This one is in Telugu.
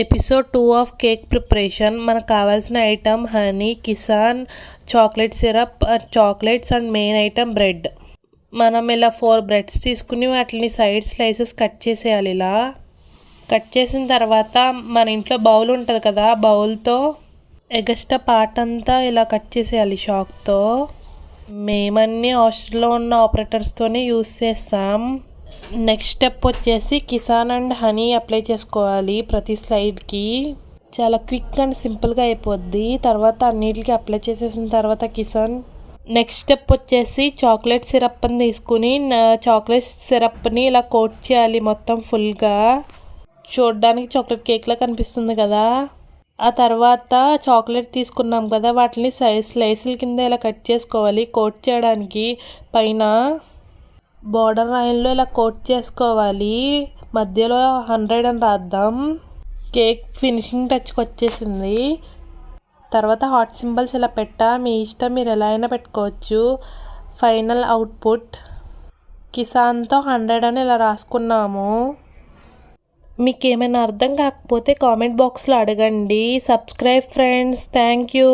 Episode 2 of cake preparation. మనకు కావాల్సిన item honey, Kisan, chocolate syrup, chocolates and main item bread. మనం ఇలా 4 బ్రెడ్స్ తీసుకుని వాటిని సైడ్ స్లైసెస్ కట్ చేసేయాలి. ఇలా కట్ చేసిన తర్వాత మన ఇంట్లో బౌల్ ఉంటుంది కదా, బౌల్తో ఎగస్ట్రా పార్ట్ అంతా ఇలా కట్ చేసేయాలి షాక్తో. మేమన్నీ హాస్టల్లో ఉన్న ఆపరేటర్స్తోనే యూస్ చేస్తాం. నెక్స్ట్ స్టెప్ వచ్చేసి కిసాన్ అండ్ హనీ అప్లై చేసుకోవాలి ప్రతి స్లైడ్కి. చాలా క్విక్ అండ్ సింపుల్గా అయిపోద్ది. తర్వాత అన్నిటికీ అప్లై చేసేసిన తర్వాత కిసాన్. నెక్స్ట్ స్టెప్ వచ్చేసి చాక్లెట్ సిరప్ని తీసుకుని చాక్లెట్ సిరప్ని ఇలా కోట్ చేయాలి మొత్తం ఫుల్గా. చూడడానికి చాక్లెట్ కేక్లా కనిపిస్తుంది కదా. ఆ తర్వాత చాక్లెట్ తీసుకున్నాం కదా, వాటిని స్లైసుల కింద ఇలా కట్ చేసుకోవాలి. కోట్ చేయడానికి పైన బార్డర్ లైన్లో ఇలా కోట్ చేసుకోవాలి. మధ్యలో 100 అని రాద్దాం. కేక్ ఫినిషింగ్ టచ్కి వచ్చేసింది. తర్వాత హాట్ సింబల్స్ ఇలా మీ ఇష్టం, మీరు ఎలా అయినా పెట్టుకోవచ్చు. ఫైనల్ అవుట్పుట్ కిసాన్తో 100 అని ఇలా రాసుకున్నాము. మీకు ఏమైనా అర్థం కాకపోతే కామెంట్ బాక్స్లో అడగండి. Subscribe friends. Thank you.